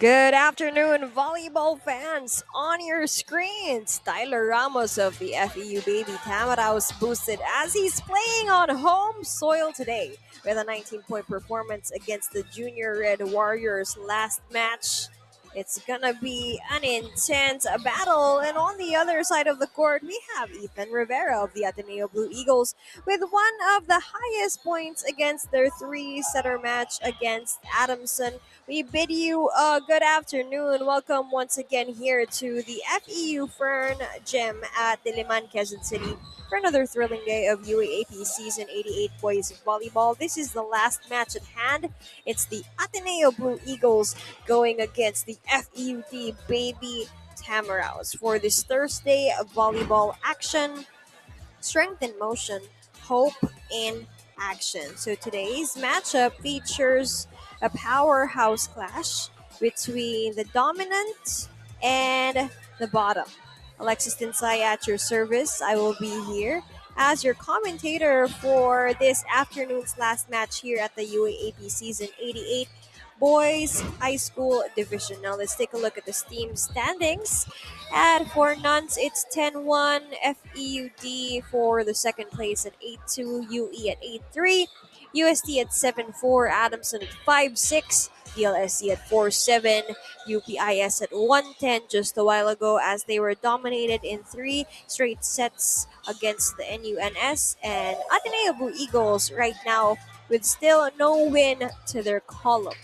Good afternoon, volleyball fans. On your screens, Tyler Ramos of the FEU Baby Tamaraos boosted as he's playing on home soil today with a 19-point performance against the Junior Red Warriors last match. It's gonna be an intense battle, and on the other side of the court, we have Ethan Rivera of the Ateneo Blue Eagles with one of the highest points against their three-setter match against Adamson. We bid you a good afternoon. Welcome once again here to the FEU Fern Gym at Diliman, Quezon City for another thrilling day of UAAP Season 88 Boys Volleyball. This is the last match at hand. It's the Ateneo Blue Eagles going against the FEUD Baby Tamaraos for this Thursday volleyball action. Strength in motion, hope in action. So today's matchup features a powerhouse clash between the dominant and the bottom. Alexis Tinsay at your service. I will be here as your commentator for this afternoon's last match here at the UAAP Season 88 Boys High School Division. Now let's take a look at the team standings. And for nuns, it's 10-1 FEUD for the second place at 8-2, UE at 8-3, UST at 7-4, Adamson at 5-6, DLSC at 4-7, UPIS at 110 just a while ago as they were dominated in three straight sets against the NUNS, and Ateneo Blue Eagles right now with still no win to their column.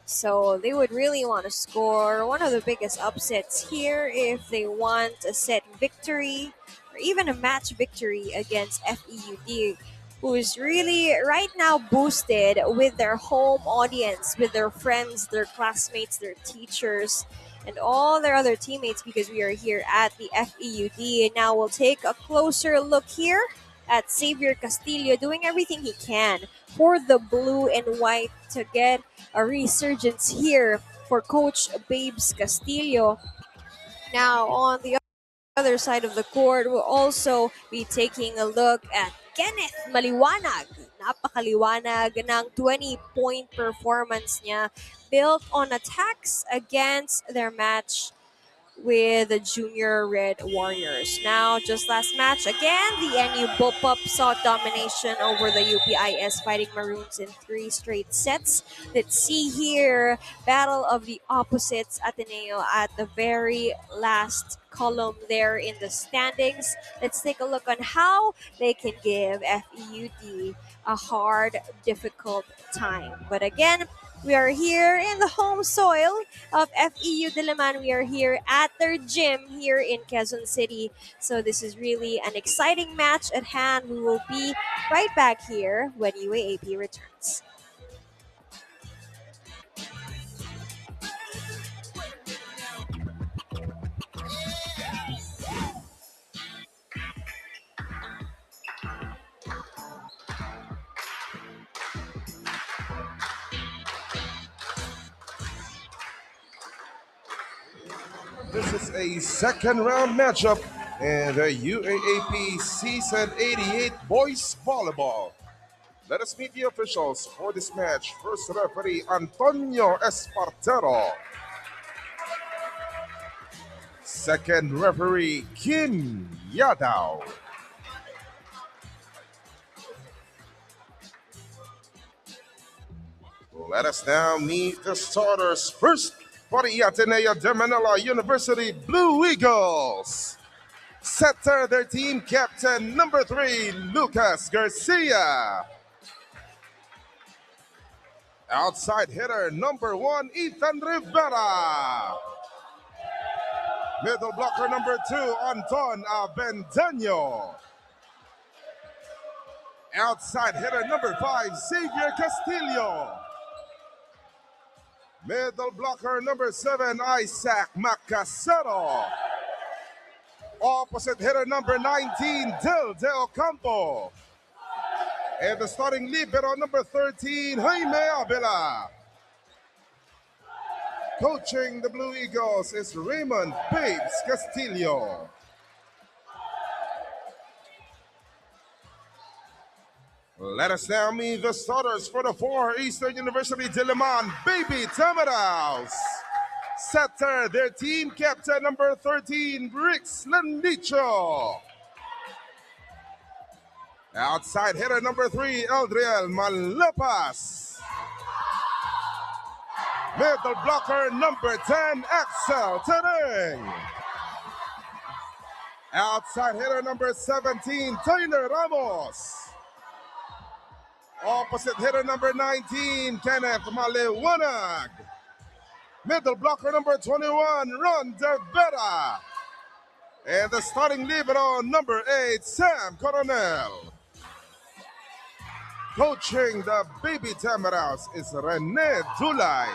So they would really want to score one of the biggest upsets here if they want a set victory or even a match victory against FEUD, who is really right now boosted with their home audience, with their friends, their classmates, their teachers, and all their other teammates because we are here at the FEUD. And now we'll take a closer look here at Xavier Castillo doing everything he can for the blue and white to get a resurgence here for Coach Babes Castillo. Now, on the other side of the court, we'll also be taking a look at Kenneth Maliwanag. Napakaliwanag ng 20-point performance niya built on attacks against their match with the Junior Red Warriors. Now, just last match, again, the NU Bullpup saw domination over the UPIS Fighting Maroons in three straight sets. Let's see here, battle of the opposites, Ateneo at the very last column there in the standings. Let's take a look on how they can give FEUD a hard, difficult time. But again, we are here in the home soil of FEU Diliman. We are here at their gym here in Quezon City. So this is really an exciting match at hand. We will be right back here when UAAP returns. This is a second round matchup in the UAAP Season 88 Boys Volleyball. Let us meet the officials for this match. First referee Antonio Espartero. Second referee Kim Yadao. Let us now meet the starters. First, for the Ateneo de Manila University Blue Eagles. Setter their team captain number 3, Lucas Garcia. Outside hitter number 1, Ethan Rivera. Middle blocker number 2, Anton Avendaño. Outside hitter number 5, Xavier Castillo. Middle blocker number 7, Isaac Macasero. Opposite hitter number 19, Del De Ocampo. And the starting libero number 13, Jaime Avila. Coaching the Blue Eagles is Raymond Babes Castillo. Let us now meet the starters for the 4 Eastern University Diliman Baby Tamaraws. Setter, their team captain number 13, Rix Landicho. Outside hitter number 3, Eldriel Malapas. Middle blocker number 10, Axel Tereng. Outside hitter number 17, Tyler Ramos. Opposite hitter number 19, Kenneth Maliwanag. Middle blocker number 21, Ron Dervera. And the starting libero number 8, Sam Coronel. Coaching the Baby Tamaraws is Rene Dulay.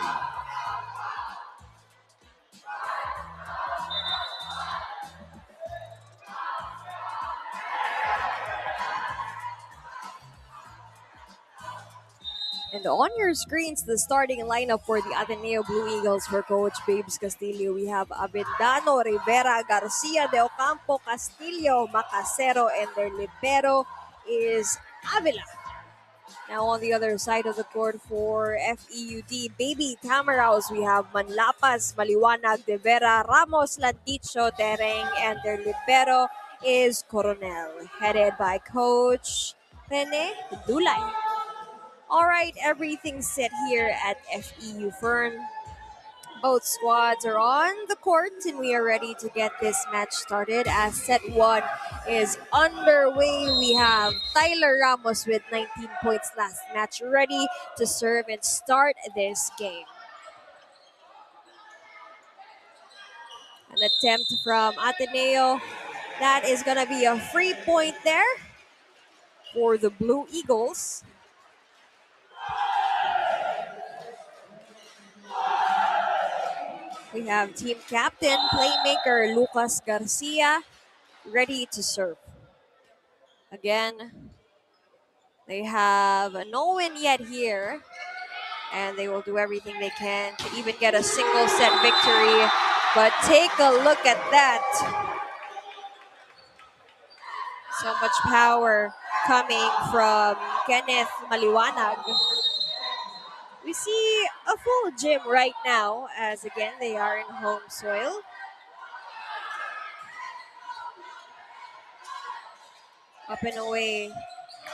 And on your screens, the starting lineup for the Ateneo Blue Eagles for Coach Babes Castillo. We have Avendano, Rivera, Garcia, De Ocampo, Castillo, Macacero, and their libero is Avila. Now on the other side of the court for FEUD Baby Tamaraws, we have Manlapas, Maliwanag, De Vera, Ramos, Landicho, Tereng, and their libero is Coronel, headed by Coach Rene Dulay. All right, everything's set here at FEU Fern. Both squads are on the court and we are ready to get this match started as set 1 is underway. We have Tyler Ramos with 19 points last match ready to serve and start this game. An attempt from Ateneo. That is going to be a free point there for the Blue Eagles. We have team captain, playmaker Lucas Garcia, ready to serve. Again, they have no win yet here, and they will do everything they can to even get a single set victory. But take a look at that. So much power coming from Kenneth Maliwanag. We see a full gym right now as again they are in home soil. Up and away.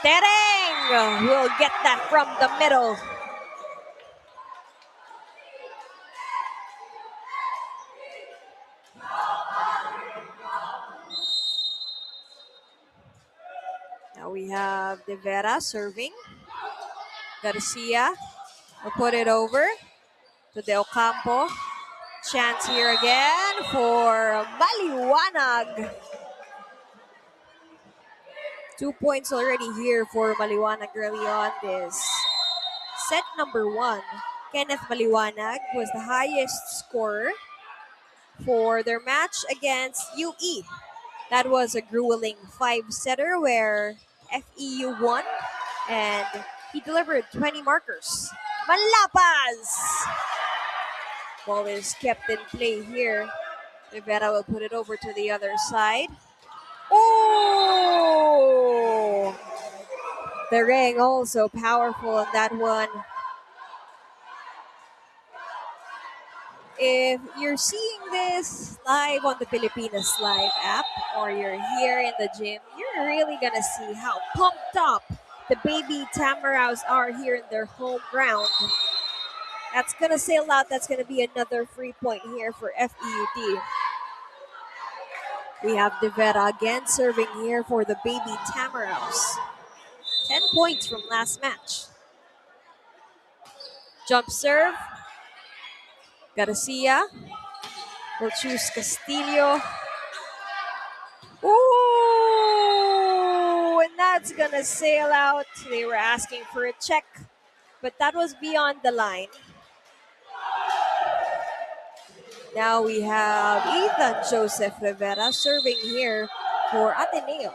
Tereng will get that from the middle. Now we have De Vera serving. Garcia will put it over to De Ocampo. Chance here again for Maliwanag. 2 points already here for Maliwanag early on this set number 1. Kenneth Maliwanag was the highest scorer for their match against UE. That was a grueling 5-setter where FEU won and he delivered 20 markers. Manlapas! Ball is kept in play here. Rivera will put it over to the other side. Oh! The ring also powerful on that one. If you're seeing this live on the Pilipinas Live app or you're here in the gym, you're really gonna see how pumped up the Baby Tamaraws are here in their home ground. That's gonna sail out. That's gonna be another free point here for FEUD. We have De Vera again serving here for the Baby Tamaraws. 10 points from last match. Jump serve. Garcia will choose Castillo. Ooh, and that's gonna sail out. They were asking for a check, but that was beyond the line. Now we have Ethan Joseph Rivera serving here for Ateneo.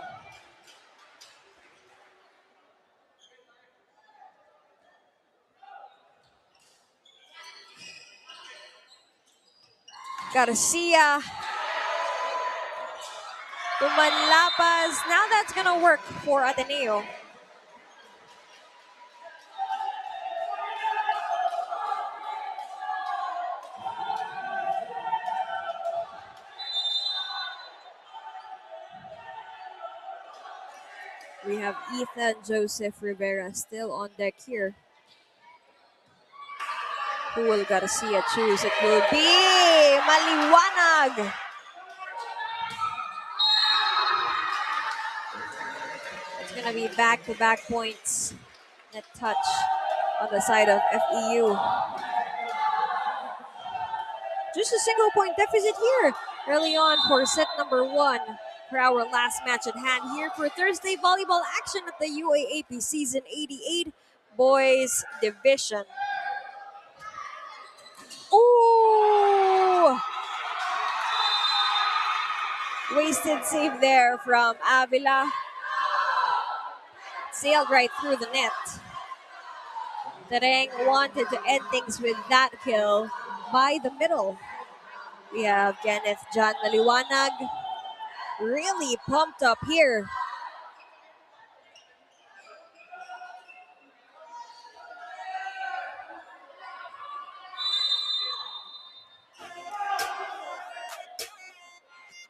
Garcia to Manlapas. Now that's gonna work for Ateneo. We have Ethan Joseph Rivera still on deck here. Who will Garcia choose? It will be Maliwanag. It's going to be back-to-back points. Net touch on the side of FEU. Just a single point deficit here early on for set number 1 for our last match at hand here for Thursday volleyball action at the UAAP Season 88 Boys Division. Ooh! Wasted save there from Avila. Sailed right through the net. Tereng wanted to end things with that kill by the middle. We have Kenneth John Maliwanag really pumped up here.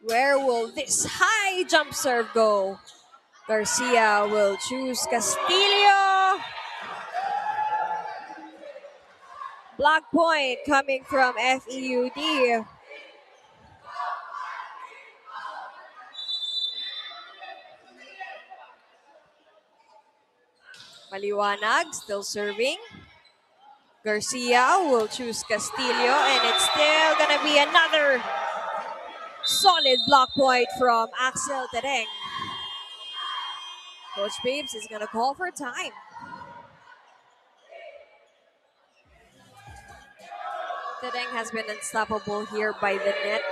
Where will this high jump serve go? Garcia will choose Castillo. Block point coming from FEUD. Maliwanag still serving. Garcia will choose Castillo, and it's still gonna be another solid block point from Axel Tereng. Coach Babes is gonna call for time. Tereng has been unstoppable here by the net.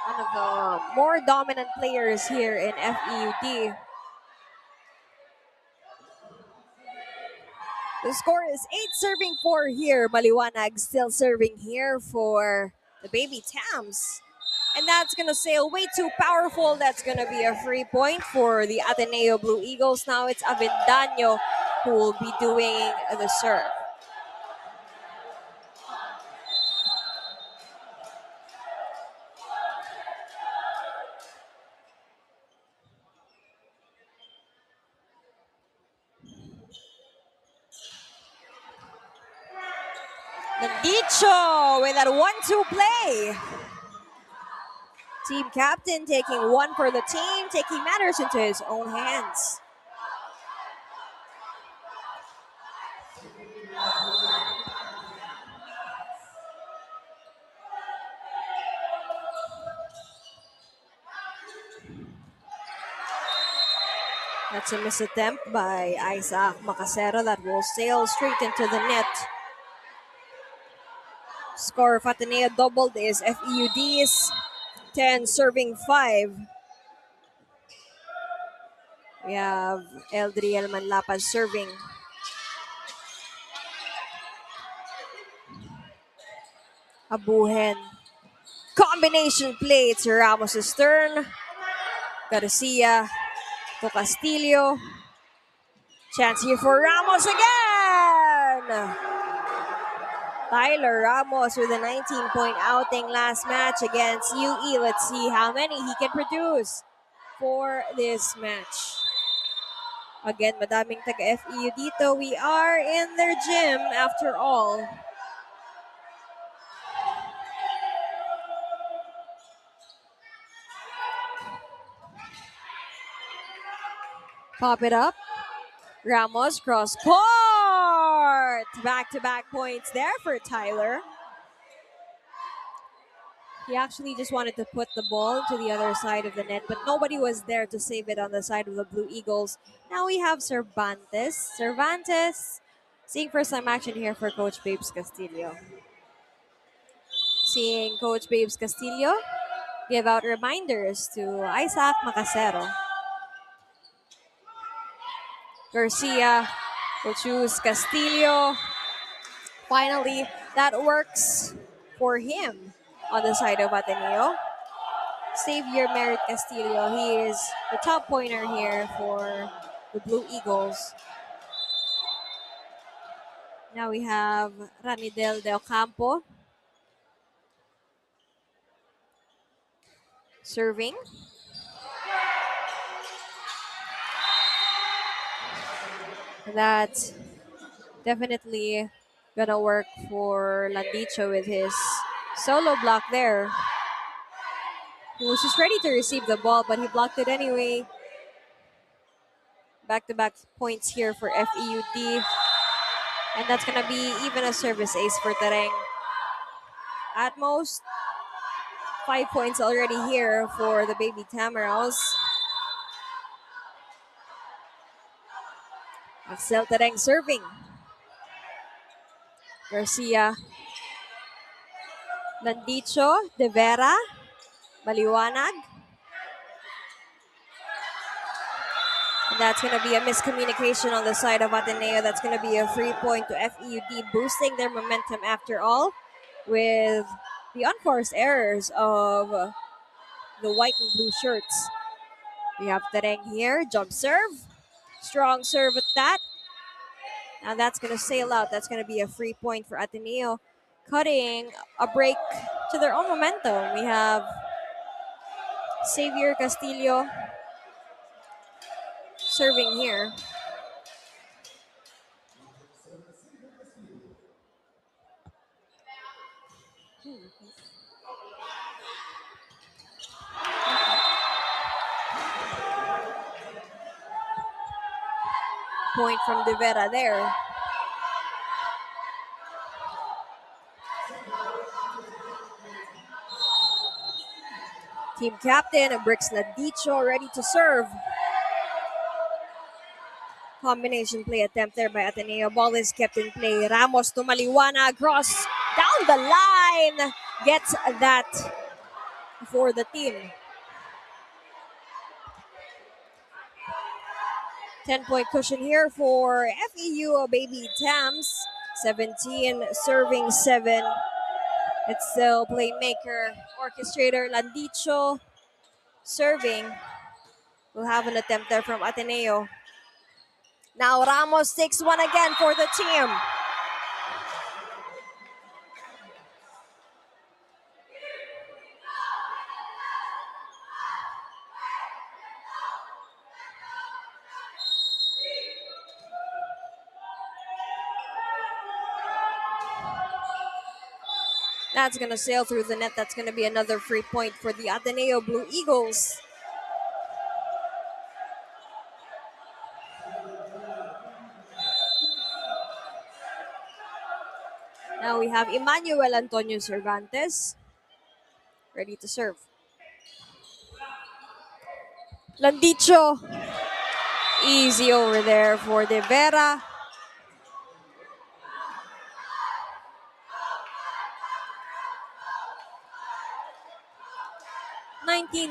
One of the more dominant players here in FEUD. The score is 8 serving 4 here. Maliwanag still serving here for the Baby Tams. And that's going to sail way too powerful. That's going to be a free point for the Ateneo Blue Eagles. Now it's Avendaño who will be doing the serve. Nandicho with that 1-2 play. Team captain taking one for the team, taking matters into his own hands. That's a miss attempt by Isaac Macasero that will sail straight into the net. Score of Ateneo doubled is FEUD's 10 serving 5. We have Eldriel Manlapaz serving. Abuhen. Combination play to Ramos' turn. Garcia to Castillo. Chance here for Ramos again! Tyler Ramos with a 19-point outing last match against UE. Let's see how many he can produce for this match. Again, madaming taga-FEU dito. We are in their gym after all. Pop it up. Ramos cross court. Back-to-back points there for Tyler. He actually just wanted to put the ball to the other side of the net, but nobody was there to save it on the side of the Blue Eagles. Now we have Cervantes. Seeing first-time action here for Coach Babes Castillo. Seeing Coach Babes Castillo give out reminders to Isaac Macasero. Garcia will choose Castillo. Finally, that works for him on the side of Ateneo. Xavier Merritt Castillo, he is the top pointer here for the Blue Eagles. Now we have Ranidel Del Campo serving. That's definitely gonna work for Landicho with his solo block there. He was just ready to receive the ball, but he blocked it anyway. Back-to-back points here for FEUD. And that's gonna be even a service ace for Tereng. At most, 5 points already here for the Baby Tamaraws. Axel Tereng serving. Garcia. Landicho. De Vera. Maliwanag. And that's going to be a miscommunication on the side of Ateneo. That's going to be a free point to FEUD, boosting their momentum after all with the unforced errors of the white and blue shirts. We have Tereng here, jump serve. Strong serve at that. Now that's going to sail out. That's going to be a free point for Ateneo, cutting a break to their own momentum. We have Xavier Castillo serving here. Point from De Vera there. Team captain, Brix Landicho, ready to serve. Combination play attempt there by Ateneo. Ball is kept in play. Ramos to Maliwanag, cross down the line. Gets that for the team. 10-point cushion here for FEU Baby Tams. 17 serving 7. It's still playmaker, orchestrator Landicho serving. We'll have an attempt there from Ateneo. Now Ramos takes one again for the team. That's going to sail through the net. That's going to be another free point for the Ateneo Blue Eagles. Now we have Emmanuel Antonio Cervantes ready to serve. Landicho. Easy over there for De Vera.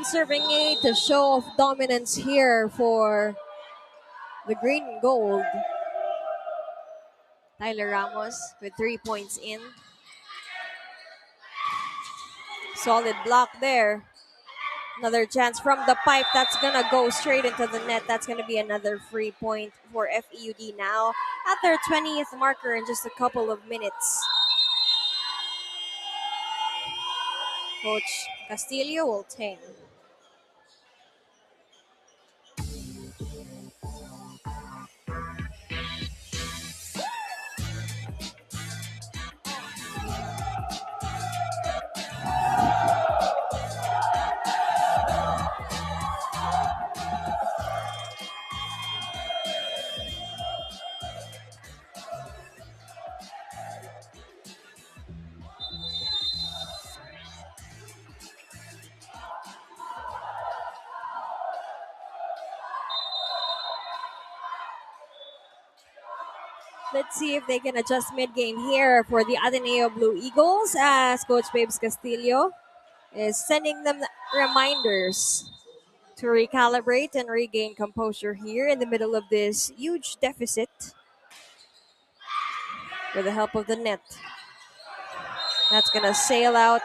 Serving 8, a show of dominance here for the green and gold. Tyler Ramos with 3 points in. Solid block there. Another chance from the pipe. That's going to go straight into the net. That's going to be another free point for FEUD now at their 20th marker in just a couple of minutes. Coach Castillo will take. Let's see if they can adjust mid-game here for the Ateneo Blue Eagles as Coach Babes Castillo is sending them reminders to recalibrate and regain composure here in the middle of this huge deficit with the help of the net. That's going to sail out.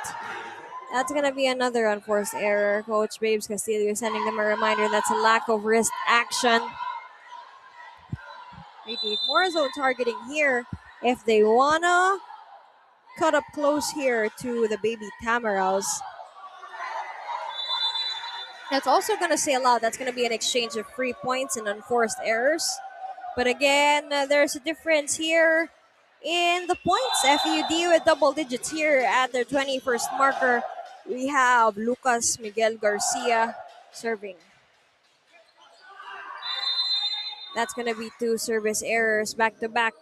That's going to be another unforced error. Coach Babes Castillo is sending them a reminder that's a lack of wrist action. They need more zone targeting here if they wanna cut up close here to the Baby Tamaraws. That's also gonna sail out. That's gonna be an exchange of free points and unforced errors But again, there's a difference here in the points. FEUD with double digits here at their 21st marker. We have Lucas Miguel Garcia serving. That's going to be two service errors back to back.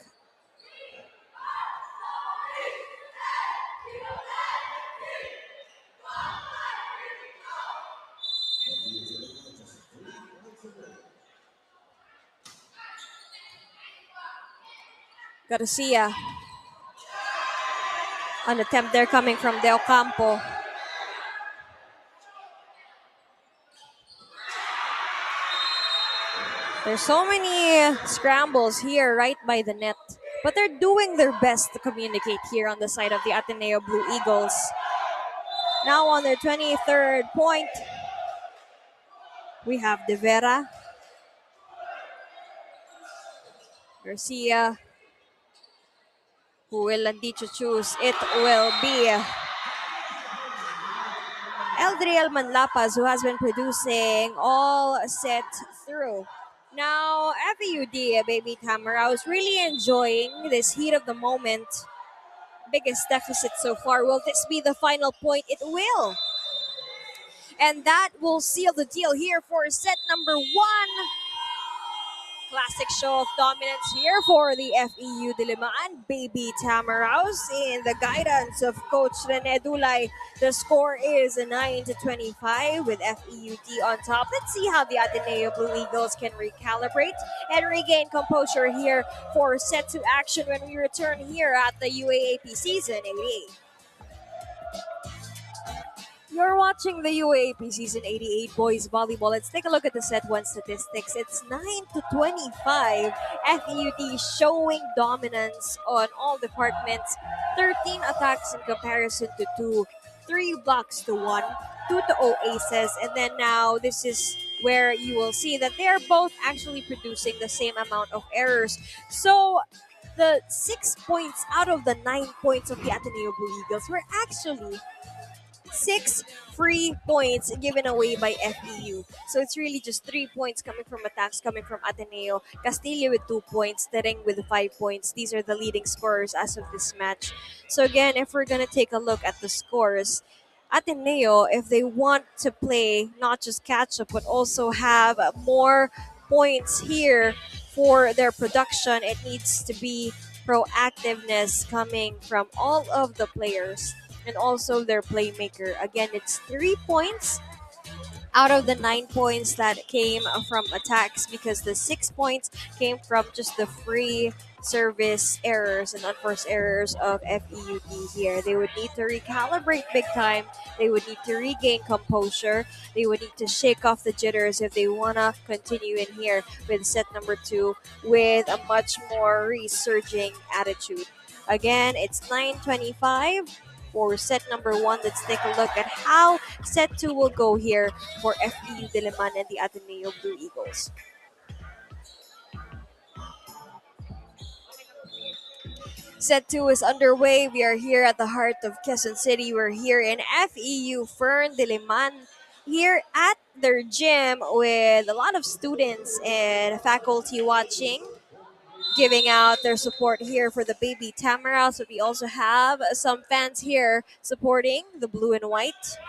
Garcia. An attempt there coming from Del Campo. There's so many scrambles here right by the net. But they're doing their best to communicate here on the side of the Ateneo Blue Eagles. Now on their 23rd point, we have De Vera. Garcia, who will Landicho choose? It will be Eldriel Manlapas, who has been producing all set through. Now, FEUD, baby Tamara, I was really enjoying this heat of the moment. Biggest deficit so far. Will this be the final point? It will. And that will seal the deal here for set number one. Classic show of dominance here for the FEU Diliman Baby Tamaraws in the guidance of Coach Rene Dulay. The score is 9-25 with FEUD on top. Let's see how the Ateneo Blue Eagles can recalibrate and regain composure here for set two action when we return here at the UAAP Season 88. You're watching the UAAP Season 88 Boys Volleyball. Let's take a look at the set one statistics. It's 9-25. FEUD showing dominance on all departments. 13 attacks in comparison to 2. 3 blocks to 1. 2-0 aces. And then now this is where you will see that they're both actually producing the same amount of errors. So the 6 points out of the 9 points of the Ateneo Blue Eagles were actually 6 free points given away by FEU. So it's really just 3 points coming from attacks coming from Ateneo. Castillo with 2 points, Tereng with 5 points. These are the leading scorers as of this match. So again, if we're going to take a look at the scores, Ateneo, if they want to play not just catch up, but also have more points here for their production, it needs to be proactiveness coming from all of the players and also their playmaker. Again, it's 3 points out of the 9 points that came from attacks because the 6 points came from just the free service errors and unforced errors of FEUD here. They would need to recalibrate big time. They would need to regain composure. They would need to shake off the jitters if they want to continue in here with set number 2 with a much more resurging attitude. Again, it's 9:25 for set number 1. Let's take a look at how set 2 will go here for FEU Diliman and the Ateneo Blue Eagles. Set 2 is underway. We are here at the heart of Quezon City. We're here in FEU Fern Diliman here at their gym with a lot of students and faculty watching, giving out their support here for the baby Tamara. So we also have some fans here supporting the blue and white.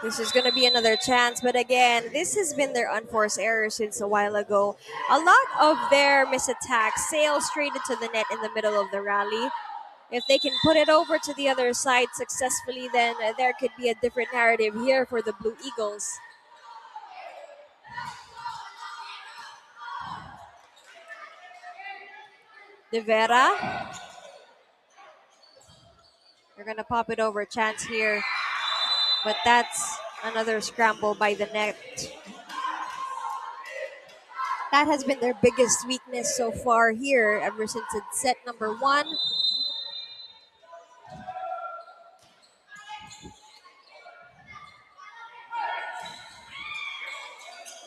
This is going to be another chance, but again, this has been their unforced error since a while ago. A lot of their missed attacks sail straight into the net in the middle of the rally. If they can put it over to the other side successfully, then there could be a different narrative here for the Blue Eagles. De Vera. They're going to pop it over. Chance here. But that's another scramble by the net. That has been their biggest weakness so far here ever since it's set number 1.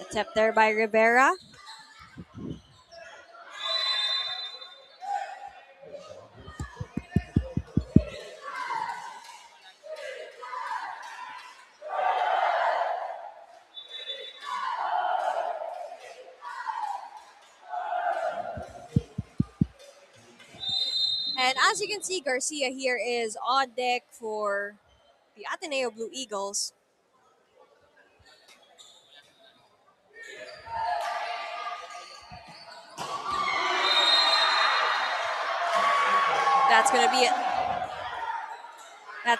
Attempt there by Rivera. As you can see, Garcia here is on deck for the Ateneo Blue Eagles. That's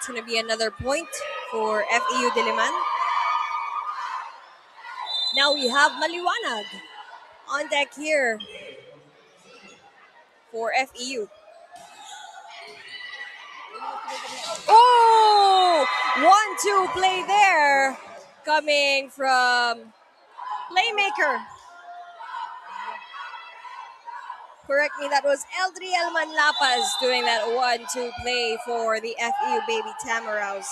gonna be another point for FEU Diliman. Now we have Maliwanag on deck here for FEU. Oh, 1-2 play there coming from Playmaker. Correct me, that was Eldriel Manlapas doing that 1-2 play for the FEU Baby Tamaraws.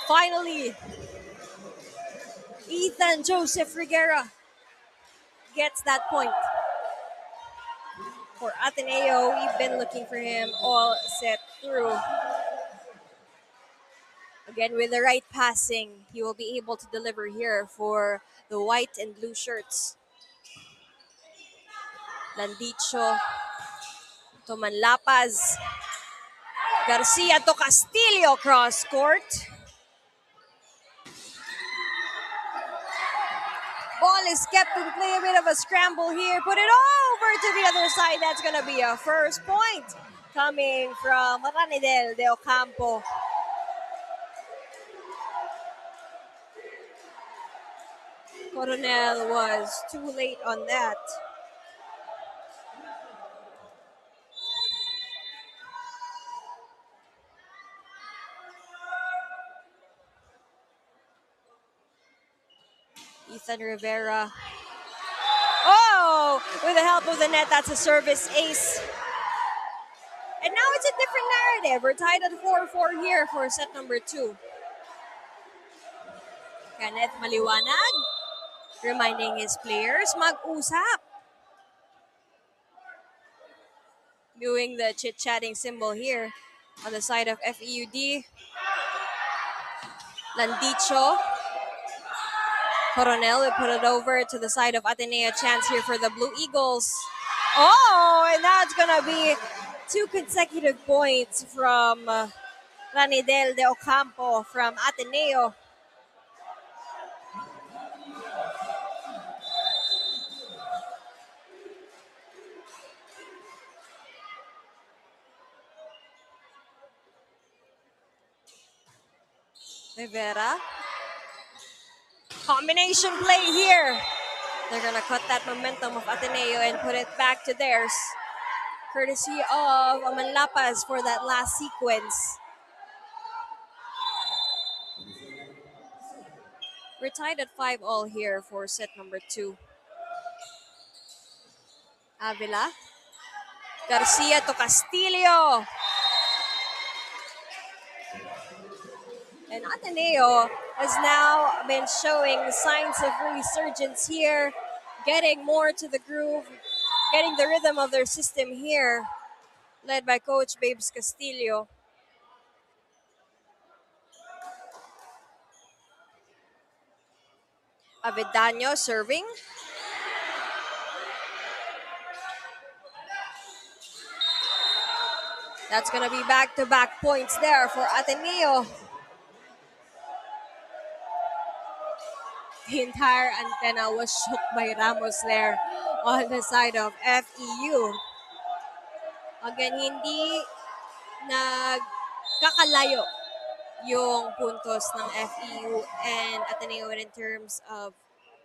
Finally, Ethan Joseph Riguera gets that point. For Ateneo, we've been looking for him all set through. Again, with the right passing, he will be able to deliver here for the white and blue shirts. Landicho to Manlapas. Garcia to Castillo cross court. Ball is kept in play, a bit of a scramble here. Put it over to the other side. That's going to be a first point coming from Ranidel de Ocampo. Coronel was too late on that. Ethan Rivera. Oh, with the help of the net, that's a service ace. And now it's a different narrative. We're tied at 4-4 here for set number 2. Kenneth Maliwanag reminding his players, mag-usap. Doing the chit-chatting symbol here on the side of FEUD. Landicho. Coronel will put it over to the side of Ateneo. Chance here for the Blue Eagles. Oh, and that's going to be 2 consecutive points from Ranidel de Ocampo from Ateneo. Rivera. Combination play here. They're going to cut that momentum of Ateneo and put it back to theirs. Courtesy of Manlapas for that last sequence. We're tied at 5-all here for set number 2. Avila. Garcia to Castillo. And Ateneo has now been showing signs of resurgence here, getting more to the groove, getting the rhythm of their system here, led by Coach Babes Castillo. Avedano serving. That's going to be back-to-back points there for Ateneo. The entire antenna was shook by Ramos there on the side of FEU. Again, hindi nagkakalayo yung puntos ng FEU and Ateneo in terms of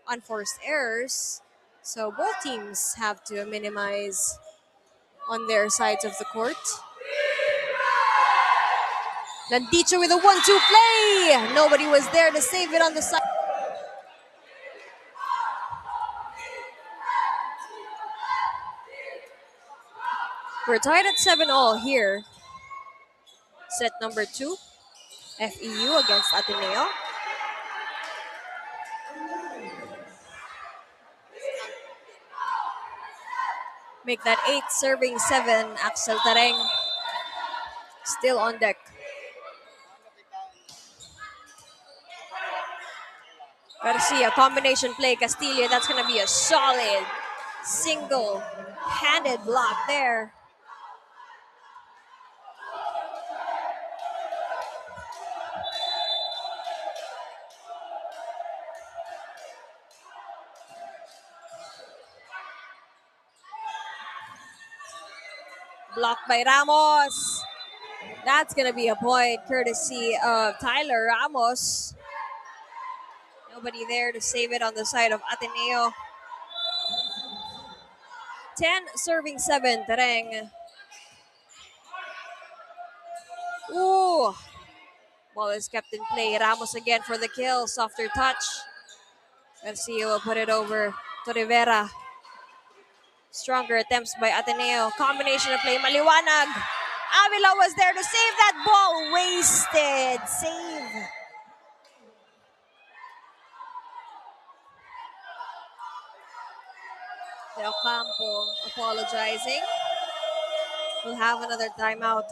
unforced errors. So both teams have to minimize on their sides of the court. Landicho with a 1-2 play. Nobody was there to save it on the side. We're tied at 7-all here. Set number 2. FEU against Ateneo. Make that 8 serving 7. Axel Tareng still on deck. Garcia, combination play, Castillo. That's going to be a solid single-handed block there. Blocked by Ramos. That's going to be a point courtesy of Tyler Ramos. Nobody there to save it on the side of Ateneo. 10 serving 7, Tereng. Ooh. Ball is kept in play. Ramos again for the kill. Softer touch. Garcia will put it over to Rivera. Stronger attempts by Ateneo. Combination of play. Maliwanag. Avila was there to save that ball. Wasted. Save. Del Campo apologizing. We'll have another timeout.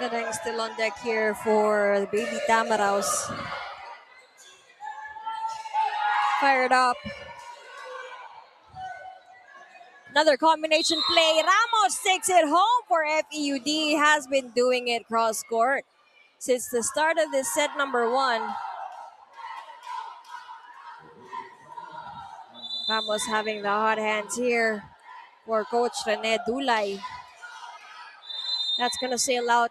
Tereng still on deck here for the Baby Tamaraws. Fired up. Another combination play. Ramos takes it home for FEUD. Has been doing it cross court since the start of this set number 1. Ramos having the hot hands here for Coach Rene Dulay. That's going to sail out.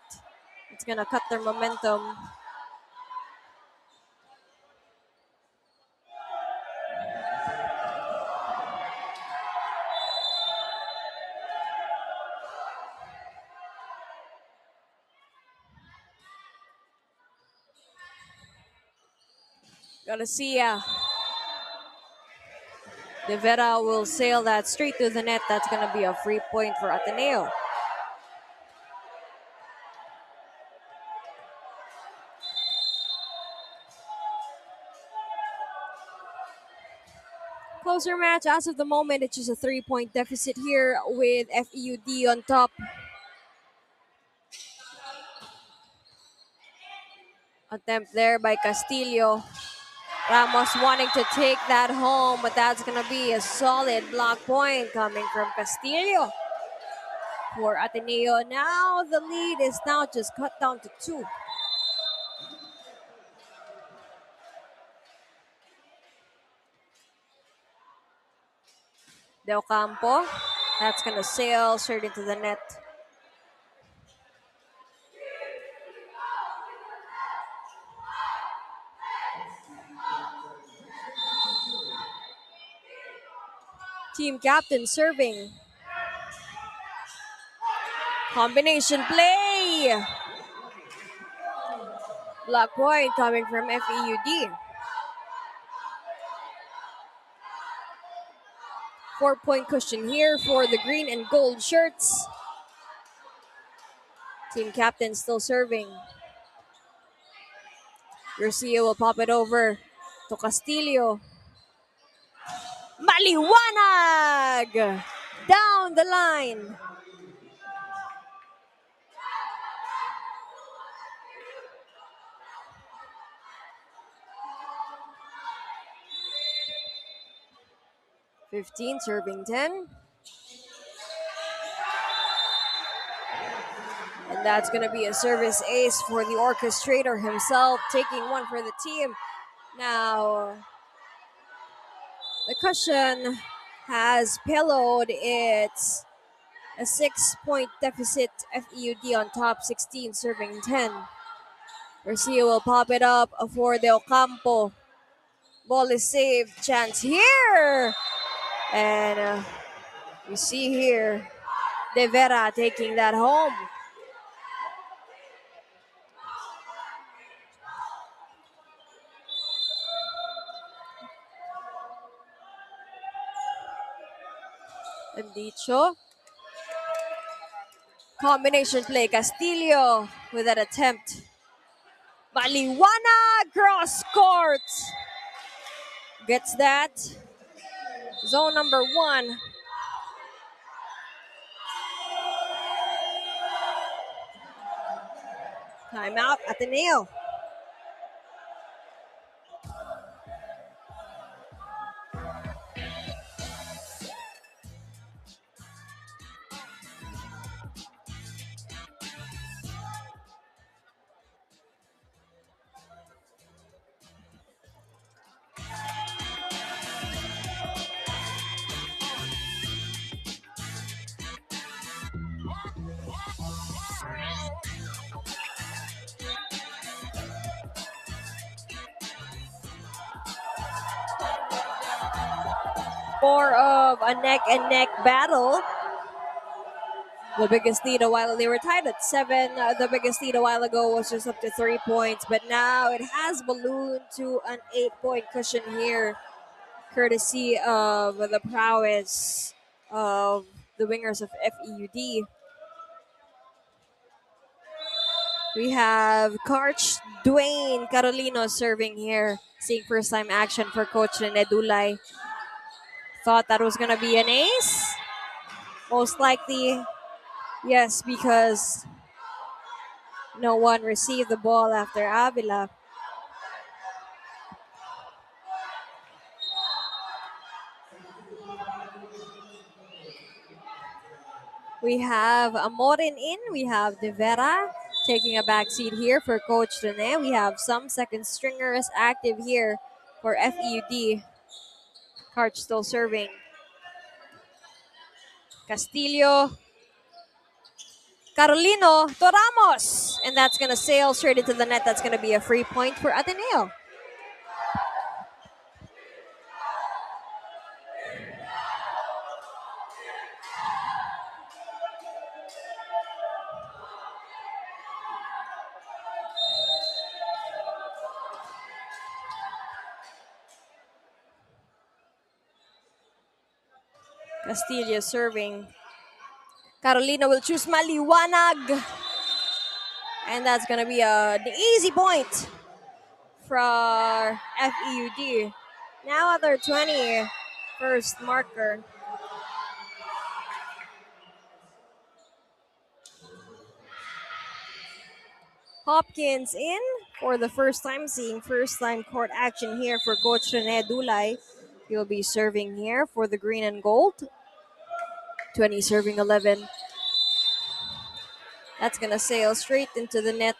It's going to cut their momentum. Garcia. Rivera will sail that straight to the net. That's going to be a free point for Ateneo. Closer match as of the moment. It's just a 3-point deficit here with FEUD on top. Attempt there by Castillo. Ramos wanting to take that home, but that's going to be a solid block point coming from Castillo for Ateneo. Now the lead is now just cut down to 2. Del Campo. That's going to sail straight into the net. Team captain serving. Combination play. Block point coming from FEUD. 4-point cushion here for the green and gold shirts. Team captain still serving. Garcia will pop it over to Castillo. Maliwanag! Down the line. (15) serving 10. And that's going to be a service ace for the orchestrator himself, taking one for the team. Now, the cushion has pillowed. It's a 6-point deficit. FEUD on top, 16 serving 10. Garcia will pop it up for Del Campo. Ball is saved. Chance here. And you see here, De Vera taking that home. And Dicho. Combination play. Castillo with that attempt. Maliwana cross court. Gets that. Zone number 1. Timeout, Ateneo. More of a neck and neck battle. The biggest lead a while they were tied at 7. The biggest lead a while ago was just up to 3 points, but now it has ballooned to an 8-point cushion here, courtesy of the prowess of the wingers of FEUD. We have Coach Dwayne Carolino serving here, seeing first time action for Coach Rene Dulay. Thought that was gonna be an ace. Most likely, yes, because no one received the ball after Avila. We have Amorin in. We have De Vera taking a back seat here for Coach Rene. We have some second stringers active here for FEUD. Karch still serving. Castillo. Carolino to Ramos. And that's going to sail straight into the net. That's going to be a free point for Ateneo. Castillo serving. Carolina will choose Maliwanag. And that's going to be the easy point for FEUD. Now at their 21st marker. Hopkins in for the first time, seeing first time court action here for Coach Rene Dulay. He'll be serving here for the green and gold. 20 serving 11. That's going to sail straight into the net.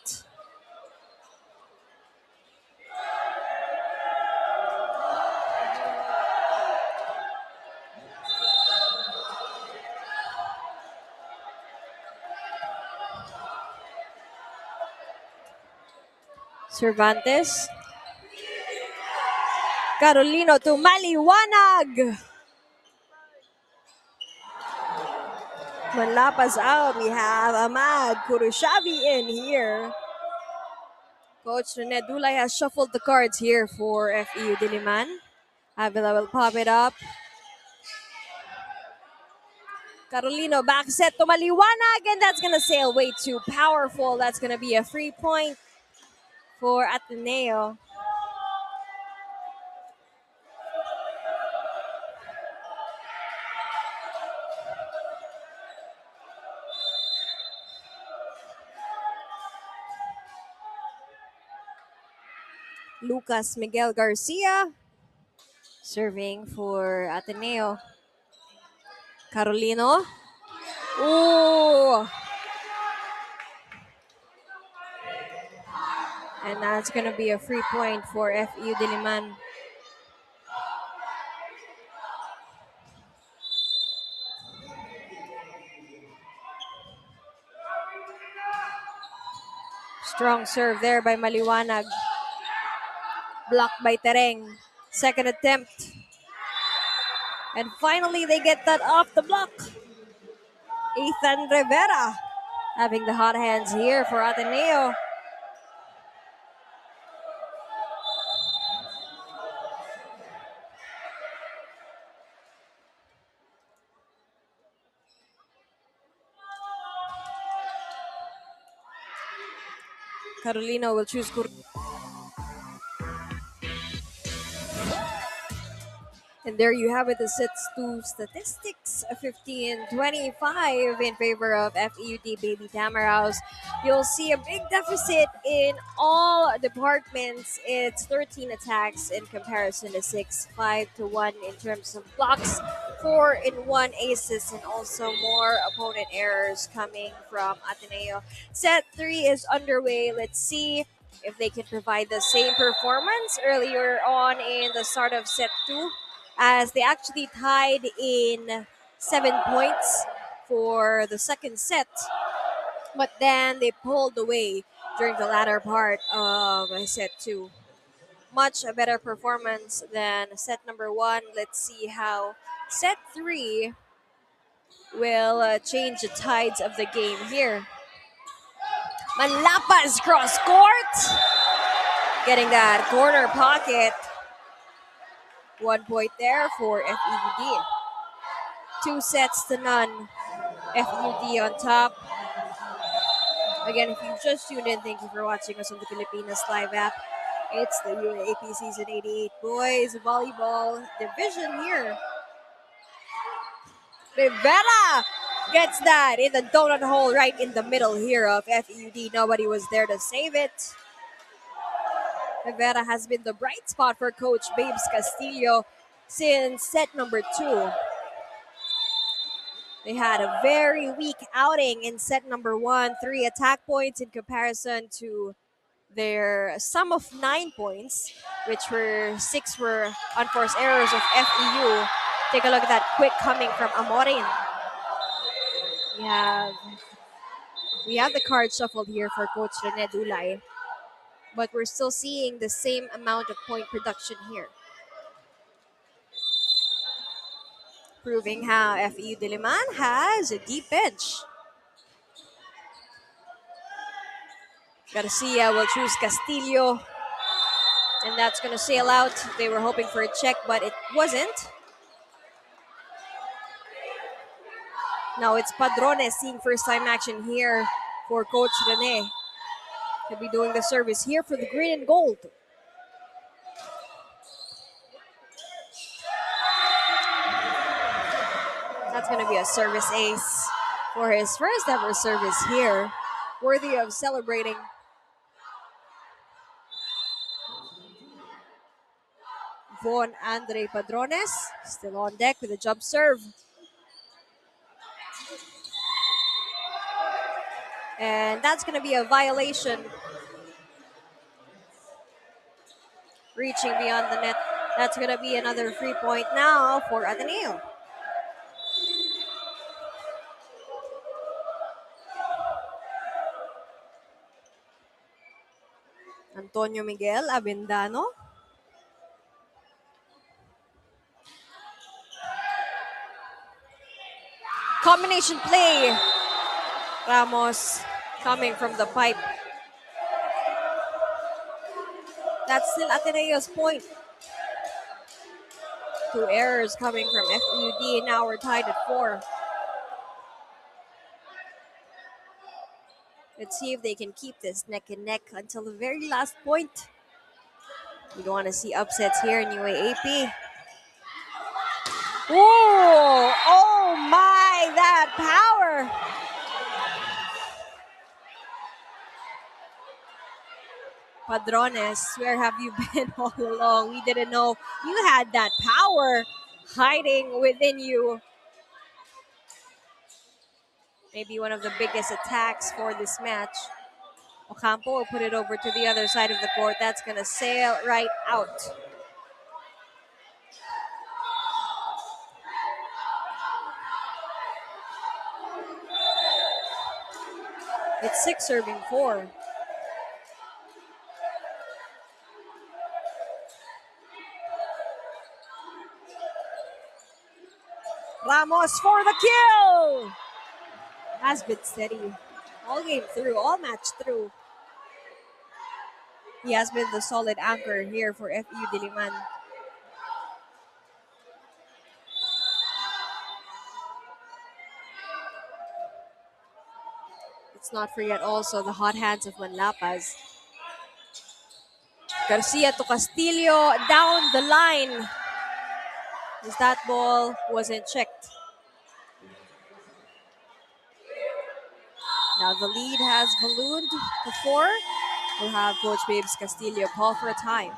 Cervantes. Carolino to Maliwanag. Manlapas out. We have Ahmad Kurushabi in here. Coach Rene Dulay has shuffled the cards here for FEU Diliman. Avila will pop it up. Carolino back set to Maliwanag, and that's going to sail way too powerful. That's going to be a free point for Ateneo. Lucas Miguel Garcia serving for Ateneo. Carolino. Ooh. And that's going to be a free point for FEU Diliman. Strong serve there by Maliwanag. Blocked by Tereng. Second attempt. And finally, they get that off the block. Ethan Rivera having the hot hands here for Ateneo. Carolina will choose And there you have it, the sets to statistics 15-25 in favor of FEUD Baby Tamaraws. You'll see a big deficit in all departments. It's 13 attacks in comparison to 6, 5-1 in terms of blocks, 4 in 1 aces, and also more opponent errors coming from Ateneo. Set 3 is underway. Let's see if they can provide the same performance earlier on in the start of set 2, as they actually tied in 7 points for the second set, but then they pulled away during the latter part of set 2. Much a better performance than set number 1. Let's see how set 3 will change the tides of the game here. Manlapas cross court, getting that corner pocket. 1 point there for FEUD. 2-0. FEUD on top. Again, if you've just tuned in, thank you for watching us on the Pilipinas Live app. It's the UAAP Season 88 Boys Volleyball Division here. Rivera gets that in the donut hole right in the middle here of FEUD. Nobody was there to save it. Rivera has been the bright spot for Coach Babes Castillo since set number 2. They had a very weak outing in set number 1, 3 attack points in comparison to their sum of 9 points, which were 6 were unforced errors of FEU. Take a look at that quick coming from Amorin. We have the card shuffled here for Coach Rene Dulay, but we're still seeing the same amount of point production here, proving how FEU Diliman has a deep bench. Garcia will choose Castillo, and that's going to sail out. They were hoping for a check, but it wasn't. Now it's Padrones seeing first time action here for Coach Rene. He'll be doing the service here for the green and gold. That's going to be a service ace for his first ever service here. Worthy of celebrating. Von Andre Padrones still on deck with a jump serve. And that's going to be a violation. Reaching beyond the net. That's going to be another free point now for Ateneo. Antonio Miguel Avendano. Combination play. Ramos coming from the pipe. That's still Ateneo's point. 2 errors coming from FEUD, and now we're tied at 4. Let's see if they can keep this neck and neck until the very last point. We don't want to see upsets here in UAAP. Whoa! Oh my, that power! Padrones, where have you been all along? We didn't know you had that power hiding within you. Maybe one of the biggest attacks for this match. Ocampo will put it over to the other side of the court. That's going to sail right out. It's 6 serving 4. Ramos for the kill! Has been steady all game through, all match through. He has been the solid anchor here for FEU Diliman. Let's not forget also the hot hands of Manlapas. Garcia to Castillo down the line. As that ball wasn't checked. Now the lead has ballooned to 4. We'll have Coach Babes Castillo call for a time.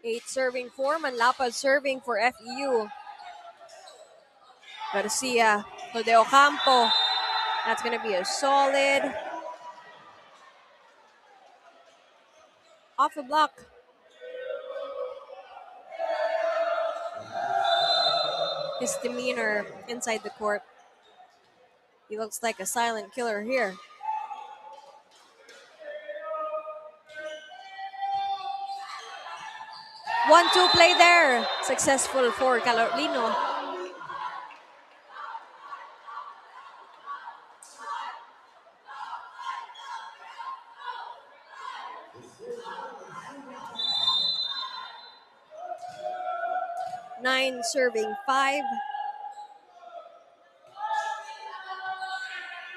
Eight serving for Manlapa, serving for FEU. Garcia to De Ocampo. That's going to be a solid off the block. His demeanor inside the court. He looks like a silent killer here. 1-2 play there. Successful for Calorino. Nine serving 5.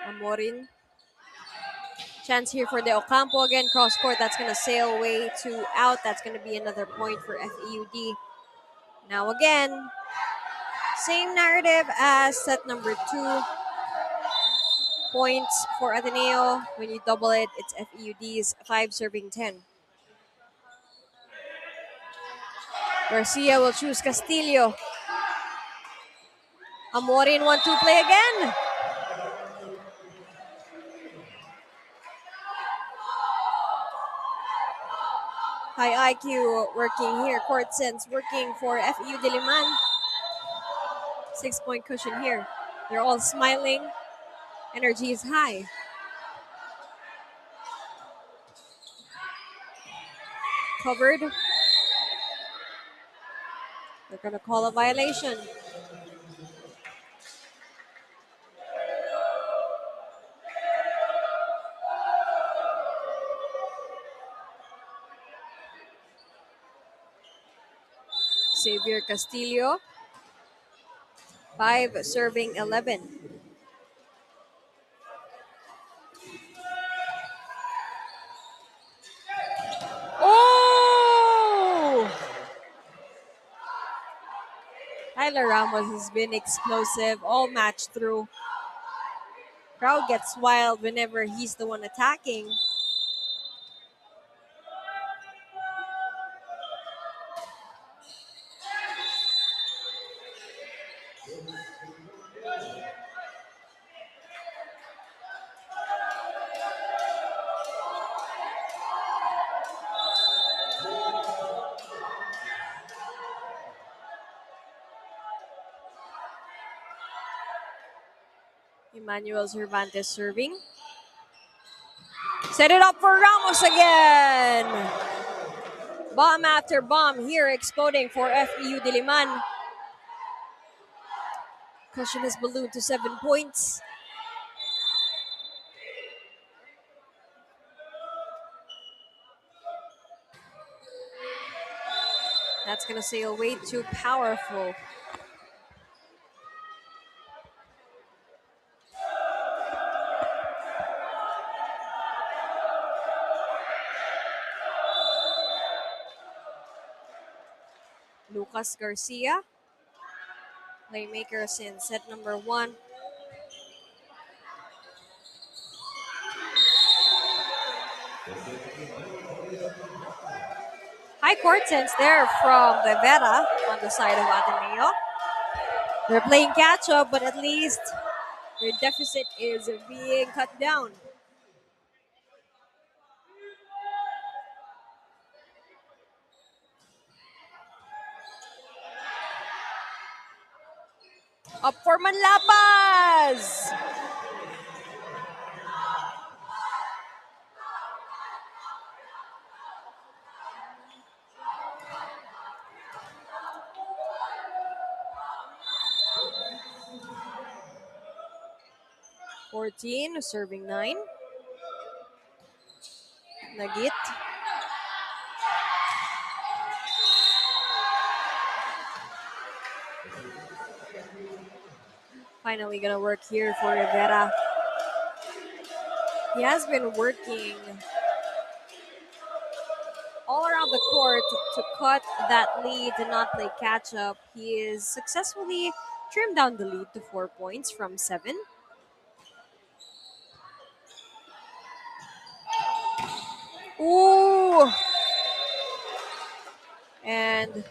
Amorin. Chance here for De Ocampo again. Cross court. That's going to sail away to out. That's going to be another point for FEUD. Now again, same narrative as set number 2. Points for Ateneo. When you double it, it's FEUD's 5 serving 10. Garcia will choose Castillo. Amorin 1-2 play again. High IQ working here. Court sense working for FEU Diliman. 6-point cushion here. They're all smiling. Energy is high. Covered. They're going to call a violation. Xavier Castillo. 5 serving 11. Oh! Tyler Ramos has been explosive all match through. Crowd gets wild whenever he's the one attacking. Emmanuel Cervantes serving. Set it up for Ramos again. Bomb after bomb here exploding for FEU Diliman. Cushion is ballooned to 7 points. That's going to sail way too powerful. Lucas Garcia. playmaker since set number 1. High court sense there from Rivera on the side of Ateneo. They're playing catch up, but at least their deficit is being cut down. Up for Manlapas! 14, serving 9. Nagit. Finally gonna work here for Rivera. He has been working all around the court to cut that lead and not play catch up. He is successfully trimmed down the lead to 4 points from 7. Ooh! And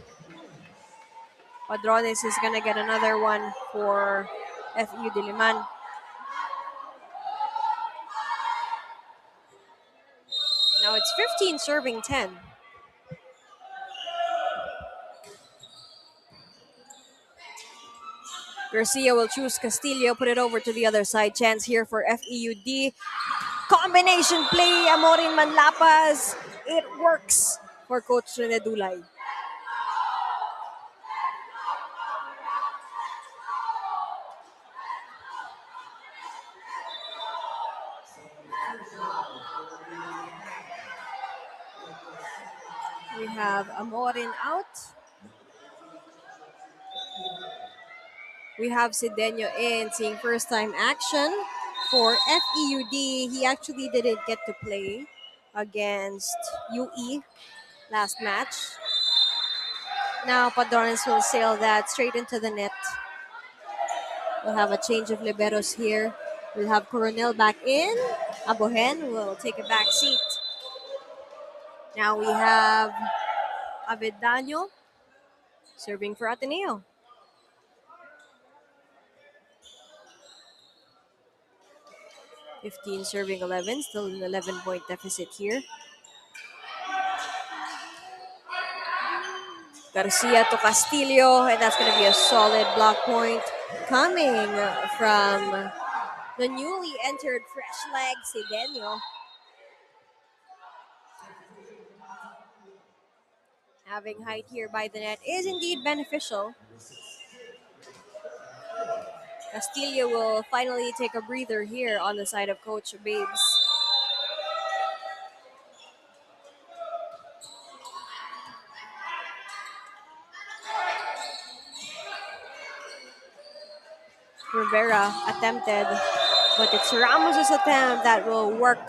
Padrones is gonna get another one for FEU Diliman. Now it's 15 serving 10. Garcia will choose Castillo, put it over to the other side. Chance here for FEUD. Combination play, Amorin Manlapas. It works for Coach Rene Dulay. We have Amorin out. We have Sidenio in, seeing first time action for FEUD. He actually didn't get to play against UE last match. Now Padrones will sail that straight into the net. We'll have a change of liberos here. We'll have Coronel back in. Abohen will take a back seat. Now we have Avedaño serving for Ateneo. (15 serving 11, still an 11-point deficit here. Garcia to Castillo, and that's going to be a solid block point coming from the newly entered fresh leg, Sidenio. Having height here by the net is indeed beneficial. Castillo will finally take a breather here on the side of Coach Babes. Rivera attempted, but it's Ramos' attempt that will work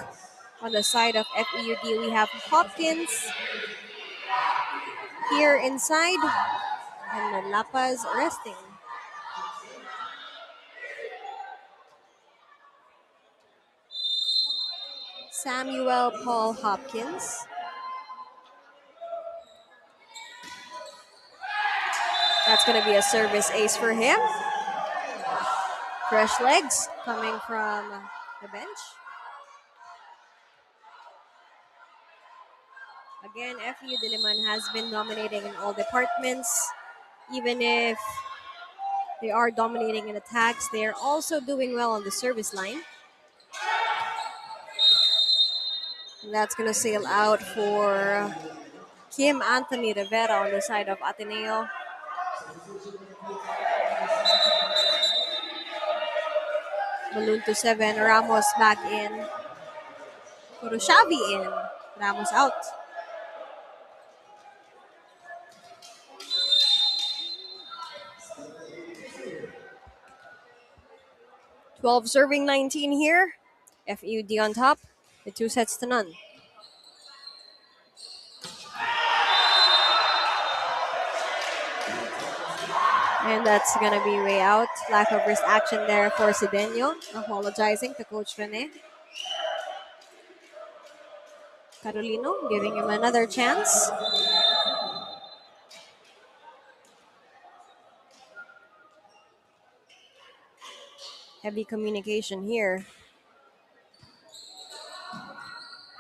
on the side of FEUD. We have Hopkins here inside and Manlapas resting. Samuel Paul Hopkins. That's going to be a service ace for him. Fresh legs coming from the bench. Again, FEU Diliman has been dominating in all departments. Even if they are dominating in attacks, they are also doing well on the service line. And that's going to sail out for Kim Anthony Rivera on the side of Ateneo. Balloon to 7, Ramos back in. Kuroshavi in, Ramos out. (12 serving 19 here. FEUD on top, the 2-0. And that's gonna be way out. Lack of wrist action there for Sidenio. Apologizing to Coach Rene. Carolino giving him another chance. Heavy communication here.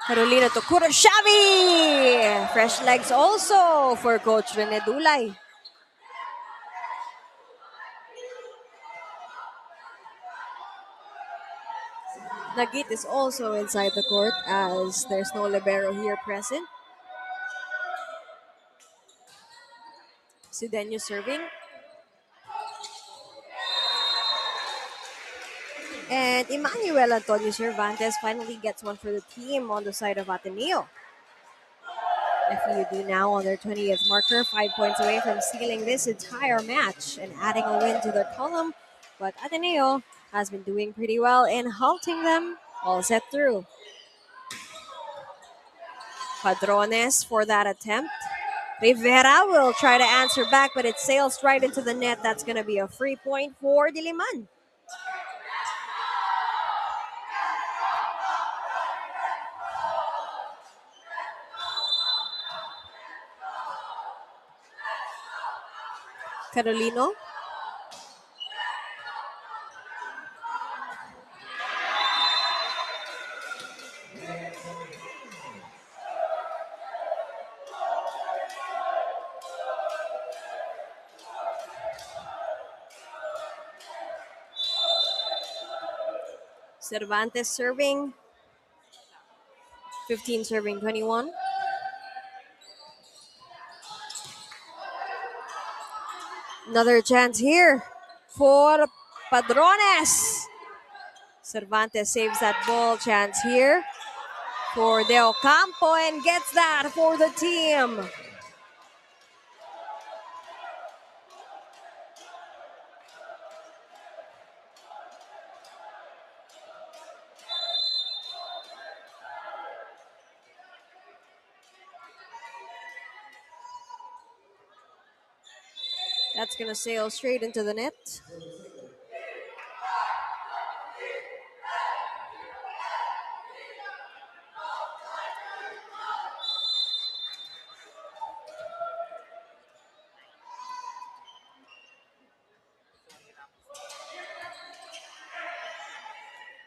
Carolina to Kurashavi! Fresh legs also for Coach Rene Dulay. Nagit is also inside the court as there's no libero here present. Sidenio serving. And Emmanuel Antonio Cervantes finally gets one for the team on the side of Ateneo. FEUD now on their 20th marker, 5 points away from sealing this entire match and adding a win to their column. But Ateneo has been doing pretty well in halting them, all set through. Padrones for that attempt. Rivera will try to answer back, but it sails right into the net. That's going to be a free point for Diliman. Carolino. Cervantes serving. 15 serving 21. Another chance here for Padrones. Cervantes saves that ball. Chance here for Del Campo and gets that for the team. That's going to sail straight into the net.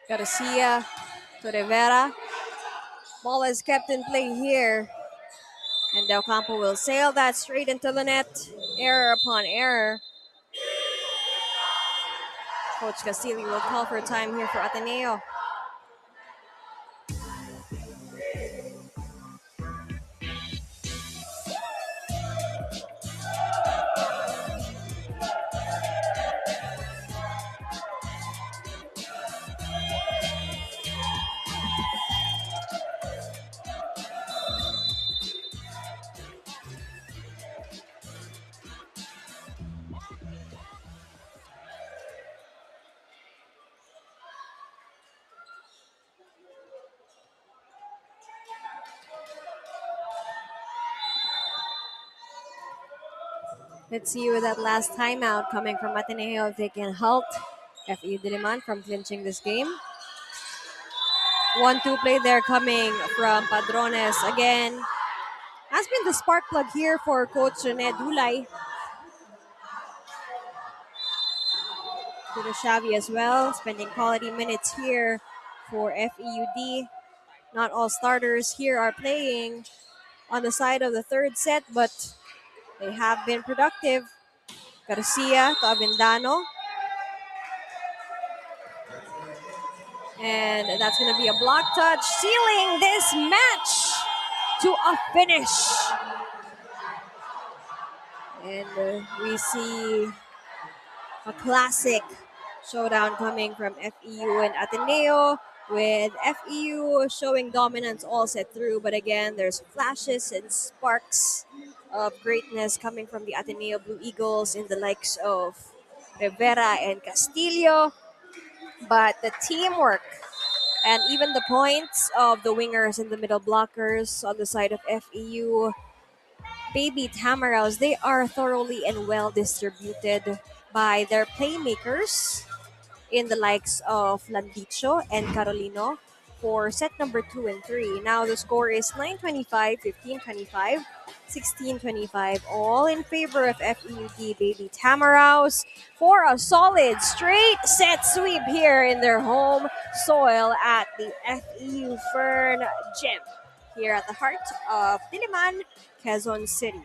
Garcia to Rivera. Ball is kept in play here. And Del Campo will sail that straight into the net. Error upon error. Coach Castillo will call for time here for Ateneo. Let's see with that last timeout coming from Ateneo if they can halt FEU Diliman from clinching this game. 1-2 play there coming from Padrones again. Has been the spark plug here for Coach Rene Dulay. To the Xavi as well, spending quality minutes here for FEUD. Not all starters here are playing on the side of the third set, but they have been productive. Garcia to Avendano. And that's going to be a block touch, sealing this match to a finish. And we see a classic showdown coming from FEU and Ateneo, with FEU showing dominance all set through. But again, there's flashes and sparks of greatness coming from the Ateneo Blue Eagles in the likes of Rivera and Castillo. But the teamwork and even the points of the wingers and the middle blockers on the side of FEU Baby Tamaros, they are thoroughly and well distributed by their playmakers in the likes of Landicho and Carolino for set number 2 and 3. Now the score is 9-25, 15-25, 16-25, all in favor of FEUD Baby Tamaraos for a solid straight set sweep here in their home soil at the FEU Fern Gym here at the heart of Diliman, Quezon City.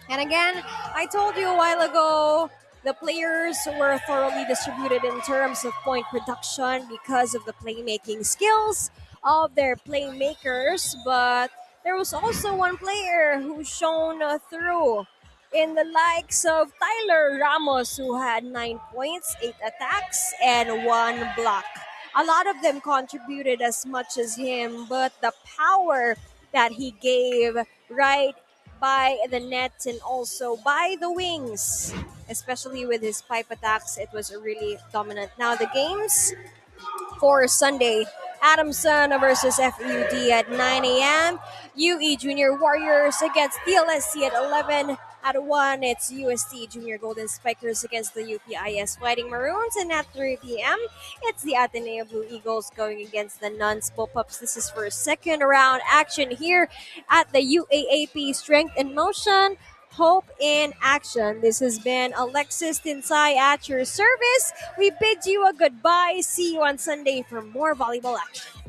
And again, I told you a while ago, the players were thoroughly distributed in terms of point production because of the playmaking skills of their playmakers. But there was also one player who shone through in the likes of Tyler Ramos, who had 9 points, 8 attacks, and 1 block. A lot of them contributed as much as him, but the power that he gave right by the net and also by the wings, especially with his pipe attacks, it was really dominant. Now the games for Sunday. Adamson versus FUD at 9 a.m. UE Junior Warriors against DLSC at 11. At 1, it's UST Junior Golden Spikers against the UPIS Fighting Maroons. And at 3 p.m., it's the ADMU Blue Eagles going against the Nuns Bullpups. This is for second round action here at the UAAP Strength in Motion. Hope in action. This has been Alexis Tinsay at your service. We bid you a goodbye. See you on Sunday for more volleyball action.